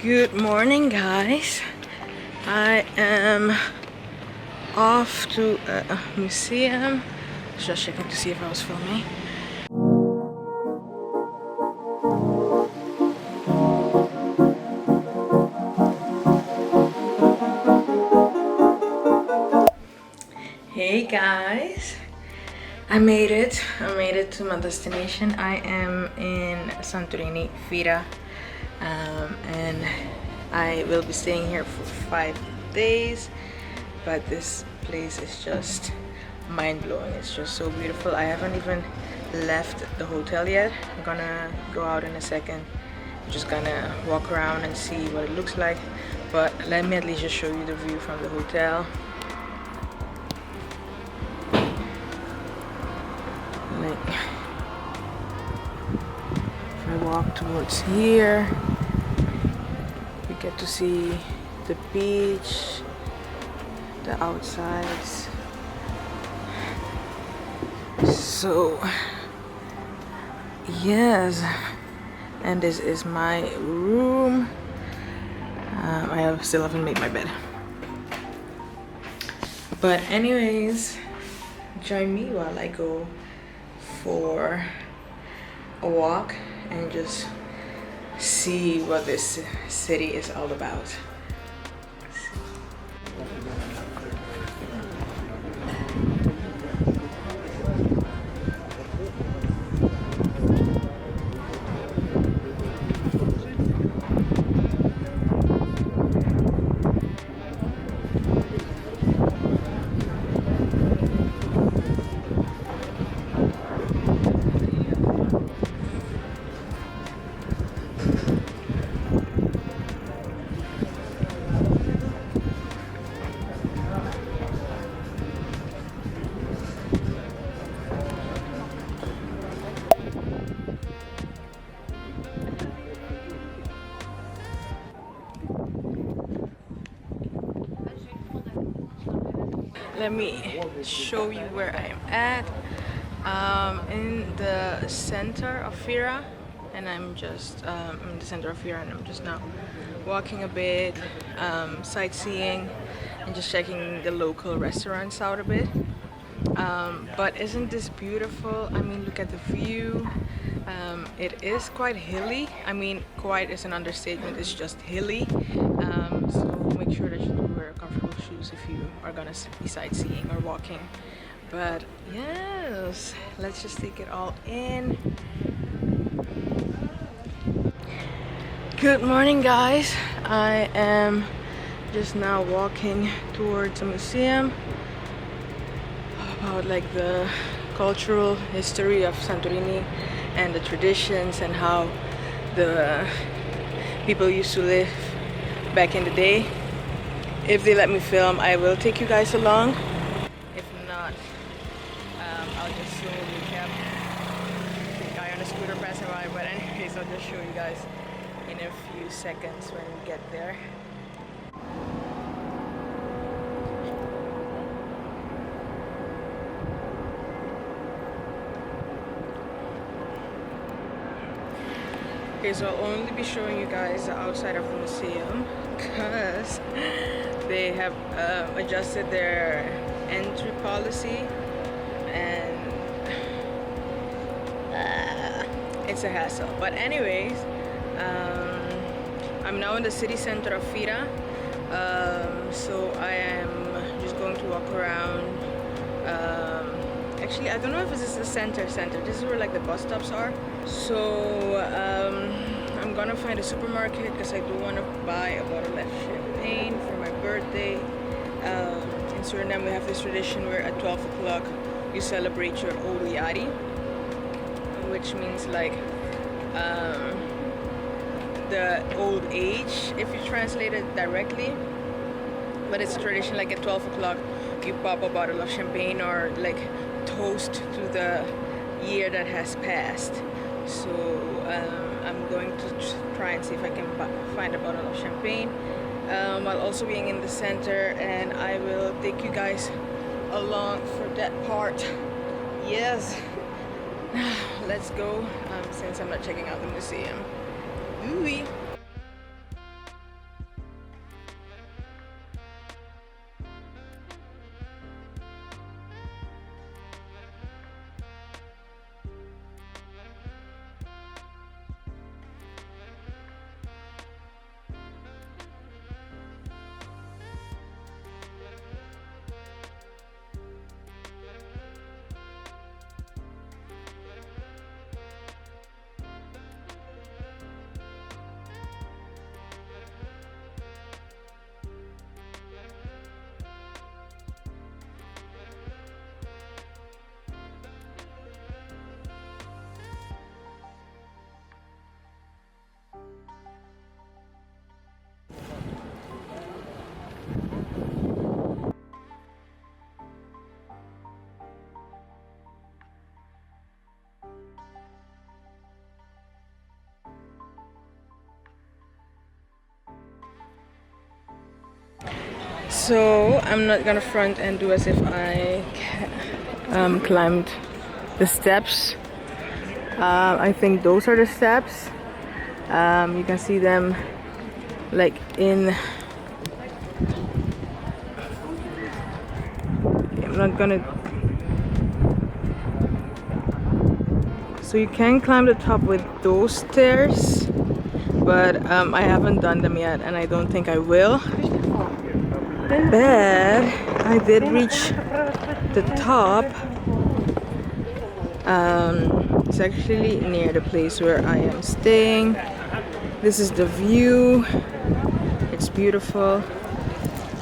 Good morning, guys. I am off to a museum. Just checking to see if I was filming. Hey guys, I made it to my destination. I am in Santorini, Fira, and I will be staying here for 5 days, but this place is just mind-blowing. It's just so beautiful. I haven't even left the hotel yet. I'm gonna go out in a second. I'm just gonna walk around and see what it looks like, but let me at least just show you the view from the hotel. Like, if I walk towards here, you get to see the beach, the outsides. So yes, and this is my room. Still haven't made my bed, but anyways, join me while I go for a walk and just see what this city is all about. Let me show you where I am at. In the center of Fira, and I'm just in the center of Fira, and I'm just now walking a bit, sightseeing, and just checking the local restaurants out a bit. But isn't this beautiful? I mean, look at the view. It is quite hilly. I mean, quite is an understatement. It's just hilly. So make sure that you do wear comfortable shoes if you are gonna be sightseeing or walking. But yes, let's just take it all in. Good morning, guys. I am just now walking towards a museum about like the cultural history of Santorini and the traditions and how the people used to live back in the day. If they let me film, I will take you guys along. If not, I'll just show you the guy on a scooter passing by. But anyways, I'll just show you guys in a few seconds when we get there. Okay, so I'll only be showing you guys the outside of the museum because they have adjusted their entry policy, and it's a hassle. But anyways, I'm now in the city center of Fira, so I am just going to walk around. Actually, I don't know if this is the center. This is where like the bus stops are. So I'm gonna find a supermarket because I do want to buy a bottle of champagne for my birthday. In Suriname, we have this tradition where at 12 o'clock you celebrate your Ouyari, which means like the old age, if you translate it directly. But it's a tradition, like at 12 o'clock you pop a bottle of champagne or like toast to the year that has passed. So I'm going to try and see if I can find a bottle of champagne while also being in the center, and I will take you guys along for that part. Yes, let's go, since I'm not checking out the museum. Ooh-wee. So I'm not gonna front and do as if I climbed the steps. I think those are the steps. You can see them like in. I'm not gonna. So you can climb the top with those stairs, but I haven't done them yet, and I don't think I will. But I did reach the top. It's actually near the place where I am staying. This is the view. It's beautiful.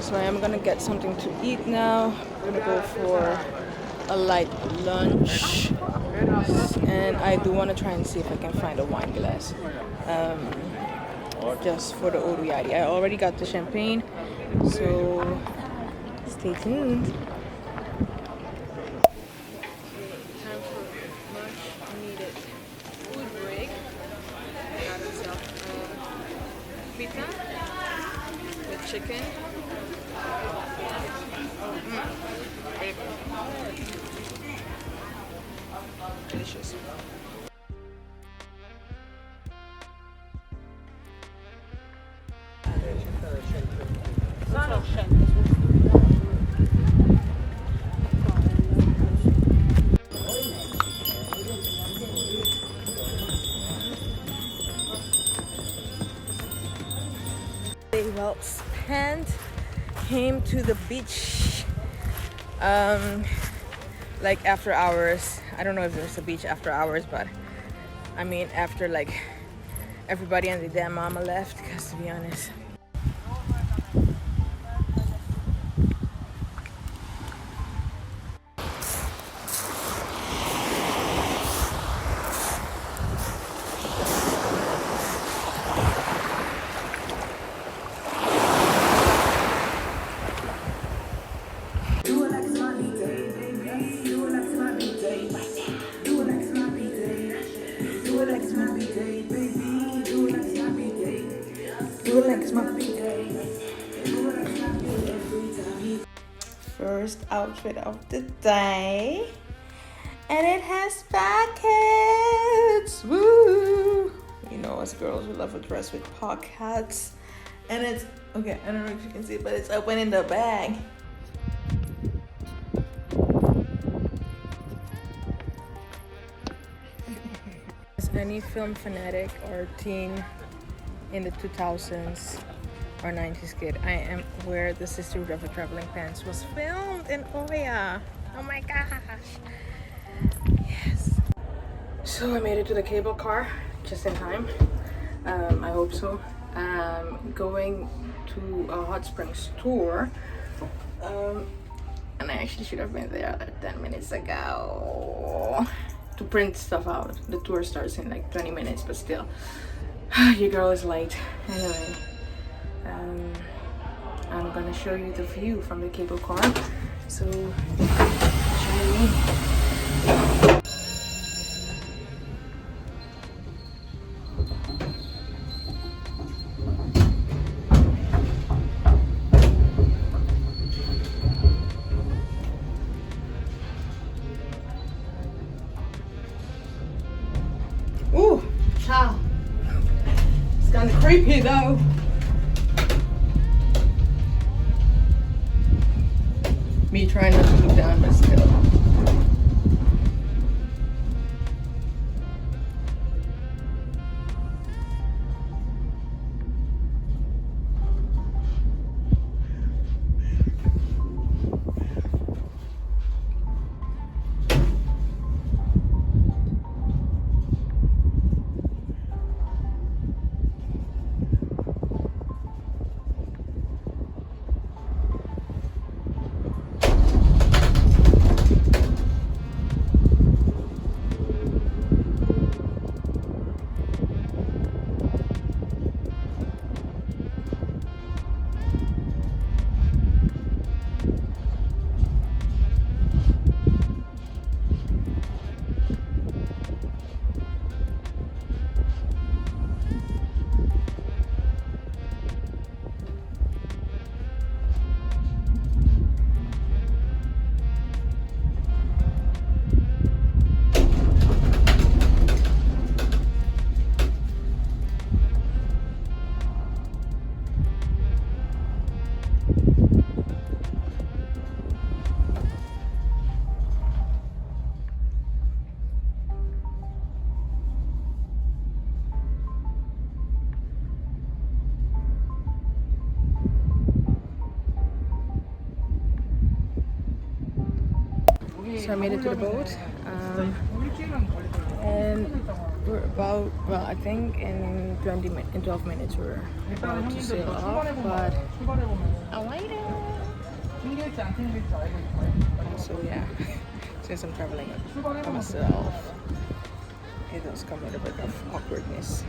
So I am gonna get something to eat now. I'm gonna go for a light lunch, and I do want to try and see if I can find a wine glass, just for the Odoyadi. I already got the champagne, so stay tuned. Time for much needed food break. I got myself pita with chicken. Delicious. Day well spent. Came to the beach like after hours. I don't know if there's a beach after hours, but I mean after like everybody and their damn mama left, because to be honest, first outfit of the day, and it has pockets. Woo! You know, us girls, we love a dress with pockets, and it's okay. I don't know if you can see, but it's open in the bag. As any film fanatic or teen in the 2000s or 90s kid, I am where the Sisterhood of the Traveling Pants was filmed in Oya. Oh my gosh. Yes. So I made it to the cable car just in time. I hope so. Going to a hot springs tour. And I actually should have been there 10 minutes ago to print stuff out. The tour starts in like 20 minutes, but still, your girl is late. Anyway, I'm gonna show you the view from the cable car. So, join me. Ooh, child. It's kind of creepy though. Me trying not to look down, but still. So I made it to the boat, and we're about, well, I think in 12 minutes we're about to sail off, but I'll later. So yeah, since I'm traveling by myself, it does come with a bit of awkwardness.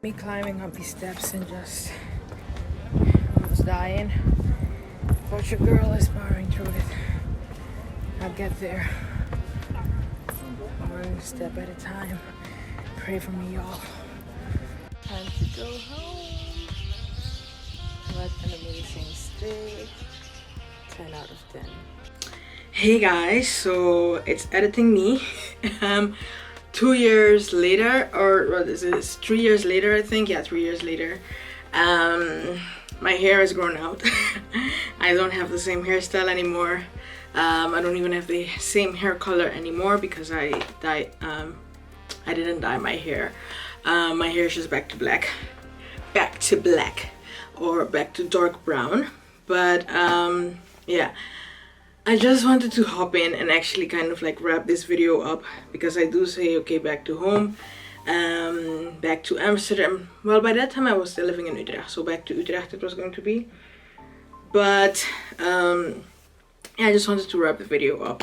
Me climbing up these steps and just almost dying, but your girl is powering through it. I'll get there one step at a time. Pray for me, y'all. Time to go home. What an amazing stay. 10 out of 10. Hey guys, so it's editing me. 2 years later, or what is it? It's 3 years later, I think. Yeah, 3 years later. My hair has grown out. I don't have the same hairstyle anymore. I don't even have the same hair color anymore because I didn't dye my hair. My hair is just back to black, or back to dark brown. But yeah. I just wanted to hop in and actually kind of like wrap this video up, because I do say, okay, back to home, back to Amsterdam. Well, by that time I was still living in Utrecht, so back to Utrecht it was going to be. But yeah, I just wanted to wrap the video up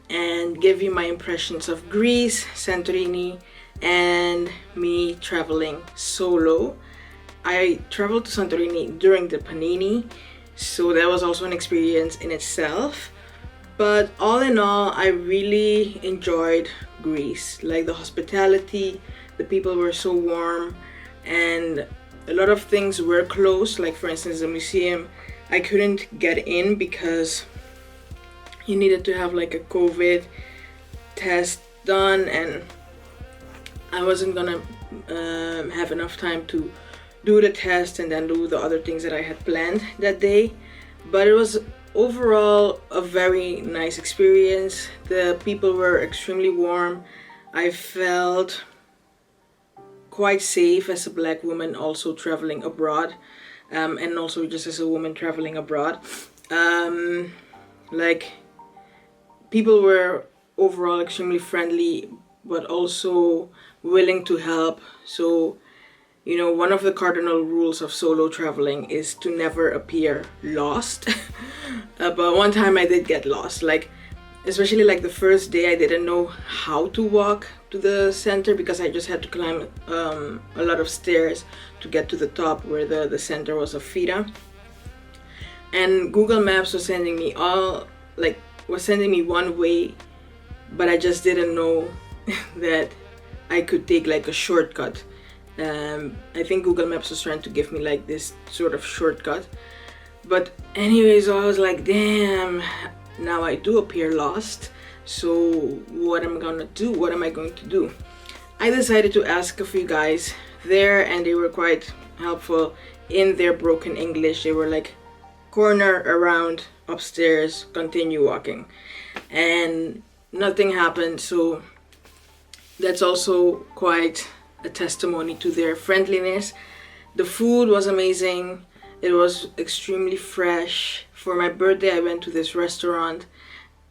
and give you my impressions of Greece, Santorini, and me traveling solo. I traveled to Santorini during the Panini, so that was also an experience in itself. But all in all, I really enjoyed Greece. Like the hospitality, the people were so warm, and a lot of things were closed. Like for instance, the museum, I couldn't get in because you needed to have like a COVID test done, and I wasn't gonna have enough time to do the test and then do the other things that I had planned that day. But it was overall a very nice experience. The people were extremely warm. I felt quite safe as a black woman also traveling abroad, and also just as a woman traveling abroad. Like, people were overall extremely friendly, but also willing to help. So, you know, one of the cardinal rules of solo traveling is to never appear lost. But one time I did get lost, like especially like the first day I didn't know how to walk to the center, because I just had to climb a lot of stairs to get to the top where the center was of Fira. And Google Maps was sending me all like was sending me one way, but I just didn't know that I could take like a shortcut. I think Google Maps was trying to give me like this sort of shortcut. But anyways, I was like, damn, now I do appear lost. So what am I gonna do? What am I going to do? I decided to ask a few guys there, and they were quite helpful in their broken English. They were like, corner around, upstairs, continue walking. And nothing happened, so that's also quite a testimony to their friendliness. The food was amazing. It was extremely fresh. For my birthday, I went to this restaurant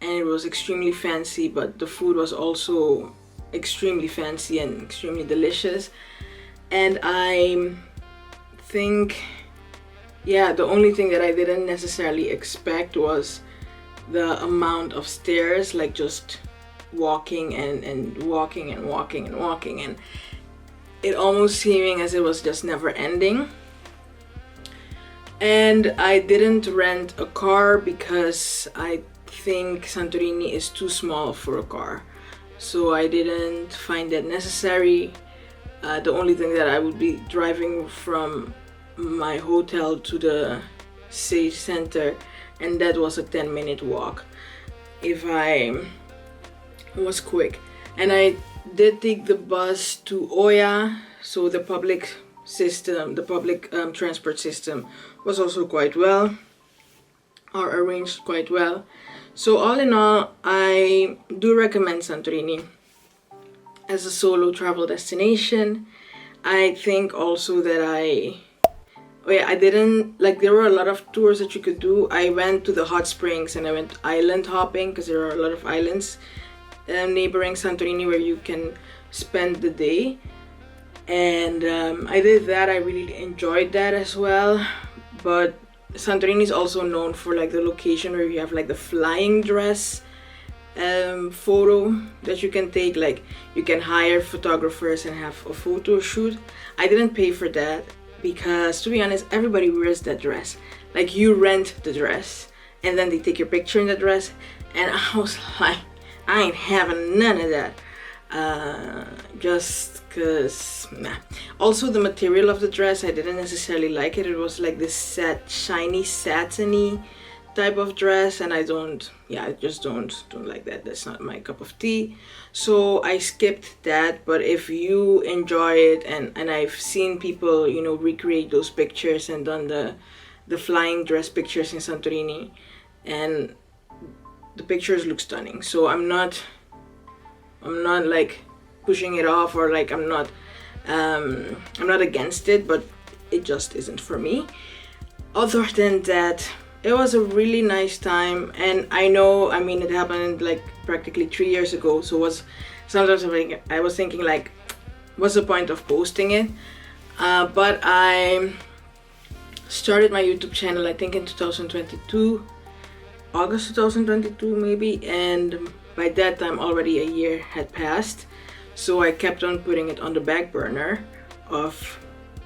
and it was extremely fancy, but the food was also extremely fancy and extremely delicious. And I think, yeah, the only thing that I didn't necessarily expect was the amount of stairs, like just walking and walking and walking and walking, and it almost seeming as it was just never ending. And I didn't rent a car because I think Santorini is too small for a car, so I didn't find that necessary. The only thing that I would be driving from my hotel to the city center, and that was a 10-minute walk if I was quick. And I did take the bus to Oya, so the public system, the public transport system was also quite well, or arranged quite well. So all in all, I do recommend Santorini as a solo travel destination. I think also that I didn't, like, there were a lot of tours that you could do. I went to the hot springs and I went island hopping because there are a lot of islands neighboring Santorini where you can spend the day. And I did that. I really enjoyed that as well. But Santorini is also known for like the location where you have like the flying dress photo that you can take. Like, you can hire photographers and have a photo shoot. I didn't pay for that because, to be honest, everybody wears that dress. Like, you rent the dress and then they take your picture in the dress, and I was like, I ain't having none of that. Just cause nah. Also, the material of the dress, I didn't necessarily like it. It was like this shiny satiny type of dress, and I just don't like that. That's not my cup of tea, so I skipped that. But if you enjoy it, and I've seen people, you know, recreate those pictures and done the flying dress pictures in Santorini, and the pictures look stunning. So I'm not like pushing it off, or like I'm not against it, but it just isn't for me. Other than that, it was a really nice time. And I know, I mean, it happened like practically 3 years ago, so sometimes I was thinking like, what's the point of posting it? But I started my YouTube channel, I think in 2022, August 2022 maybe, and by that time already a year had passed. So I kept on putting it on the back burner of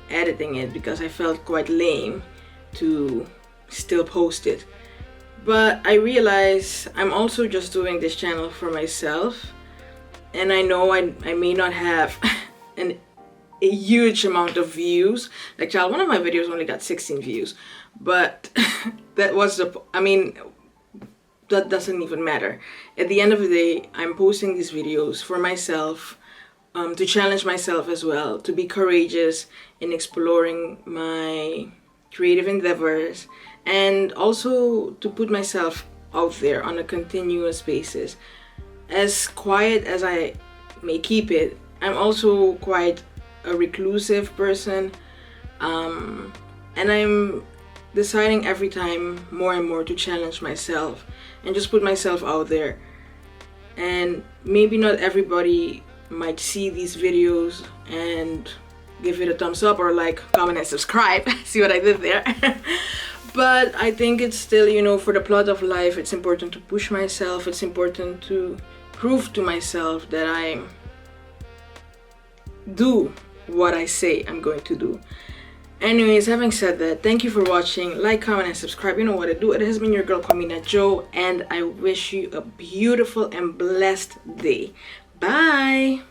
editing it because I felt quite lame to still post it. But I realized I'm also just doing this channel for myself, and I know I may not have a huge amount of views. Like, child, one of my videos only got 16 views, but that doesn't even matter. At the end of the day, I'm posting these videos for myself, to challenge myself as well, to be courageous in exploring my creative endeavors, and also to put myself out there on a continuous basis. As quiet as I may keep it, I'm also quite a reclusive person, and I'm deciding every time more and more to challenge myself and just put myself out there. And maybe not everybody might see these videos and give it a thumbs up or like, comment, and subscribe. See what I did there? But I think it's still, you know, for the plot of life, it's important to push myself. It's important to prove to myself that I do what I say I'm going to do. Anyways, having said that, thank you for watching. Like, comment, and subscribe. You know what to do. It has been your girl Kwamina Joe, and I wish you a beautiful and blessed day. Bye.